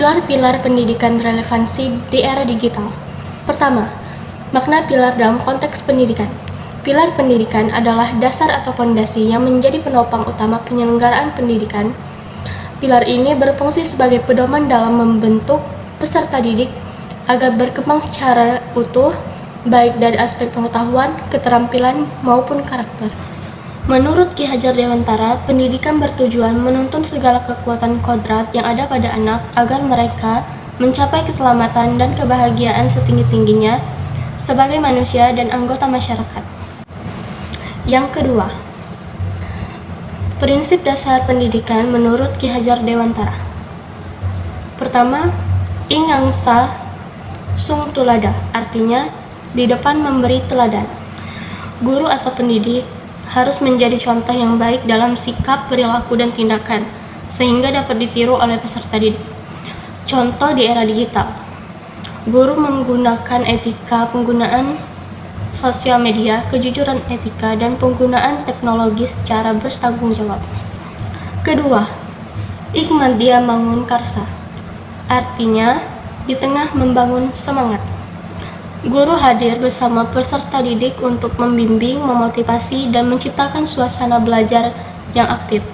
Pilar-pilar pendidikan relevansi di era digital. Pertama, makna pilar dalam konteks pendidikan. Pilar pendidikan adalah dasar atau pondasi yang menjadi penopang utama penyelenggaraan pendidikan. Pilar ini berfungsi sebagai pedoman dalam membentuk peserta didik agar berkembang secara utuh, baik dari aspek pengetahuan, keterampilan, maupun karakter. Menurut Ki Hajar Dewantara, pendidikan bertujuan menuntun segala kekuatan kodrat yang ada pada anak agar mereka mencapai keselamatan dan kebahagiaan setinggi-tingginya sebagai manusia dan anggota masyarakat. Yang kedua, prinsip dasar pendidikan menurut Ki Hajar Dewantara. Pertama, ing angsa sung tulada, artinya di depan memberi teladan. Guru atau pendidik harus menjadi contoh yang baik dalam sikap, perilaku, dan tindakan, sehingga dapat ditiru oleh peserta didik. Contoh di era digital, guru menggunakan etika penggunaan sosial media, kejujuran etika, dan penggunaan teknologi secara bertanggung jawab. Kedua, Ikmadya Mangun Karsa, artinya di tengah membangun semangat. Guru hadir bersama peserta didik untuk membimbing, memotivasi, dan menciptakan suasana belajar yang aktif.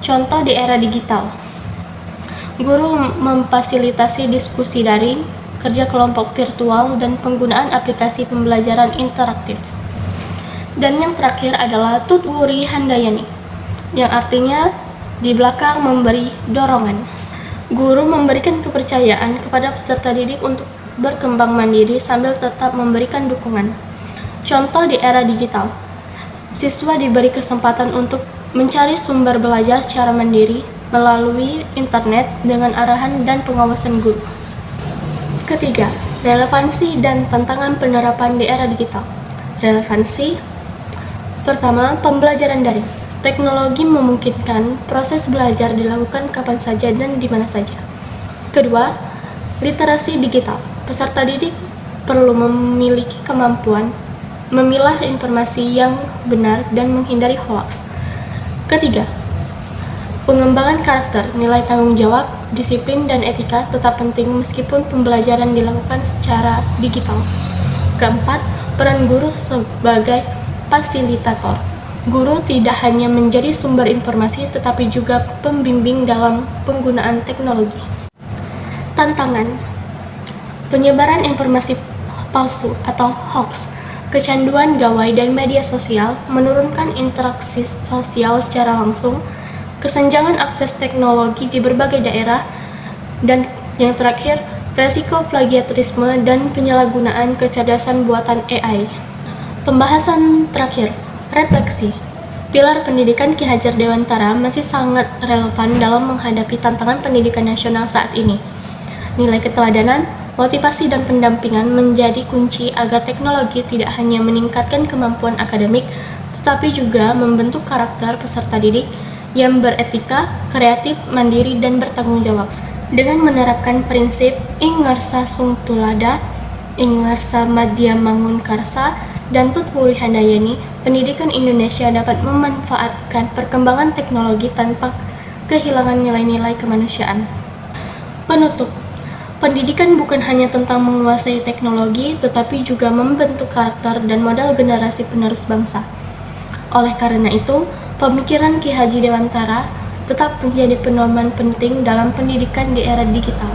Contoh di era digital, guru memfasilitasi diskusi daring, kerja kelompok virtual, dan penggunaan aplikasi pembelajaran interaktif. Dan yang terakhir adalah Tutwuri Handayani, yang artinya di belakang memberi dorongan. Guru memberikan kepercayaan kepada peserta didik untuk berkembang mandiri sambil tetap memberikan dukungan. Contoh di era digital, siswa diberi kesempatan untuk mencari sumber belajar secara mandiri melalui internet dengan arahan dan pengawasan guru. Ketiga, relevansi dan tantangan penerapan di era digital. Relevansi. Pertama, pembelajaran daring. Teknologi memungkinkan proses belajar dilakukan kapan saja dan di mana saja. Kedua, literasi digital. Peserta didik perlu memiliki kemampuan memilah informasi yang benar dan menghindari hoaks. Ketiga, pengembangan karakter, nilai tanggung jawab, disiplin, dan etika tetap penting meskipun pembelajaran dilakukan secara digital. Keempat, peran guru sebagai fasilitator. Guru tidak hanya menjadi sumber informasi tetapi juga pembimbing dalam penggunaan teknologi. Tantangan. Penyebaran informasi palsu atau hoax, kecanduan gawai dan media sosial, menurunkan interaksi sosial secara langsung, kesenjangan akses teknologi di berbagai daerah, dan yang terakhir, resiko plagiarisme dan penyalahgunaan kecerdasan buatan AI. Pembahasan terakhir, refleksi. Pilar pendidikan Ki Hajar Dewantara masih sangat relevan dalam menghadapi tantangan pendidikan nasional saat ini. Nilai keteladanan, motivasi, dan pendampingan menjadi kunci agar teknologi tidak hanya meningkatkan kemampuan akademik, tetapi juga membentuk karakter peserta didik yang beretika, kreatif, mandiri, dan bertanggung jawab. Dengan menerapkan prinsip ing ngarsa sung tulada, ing ngarsa madya mangun karsa, dan Tutwuri Handayani, pendidikan Indonesia dapat memanfaatkan perkembangan teknologi tanpa kehilangan nilai-nilai kemanusiaan. Penutup. Pendidikan bukan hanya tentang menguasai teknologi, tetapi juga membentuk karakter dan modal generasi penerus bangsa. Oleh karena itu, pemikiran Ki Hajar Dewantara tetap menjadi pedoman penting dalam pendidikan di era digital.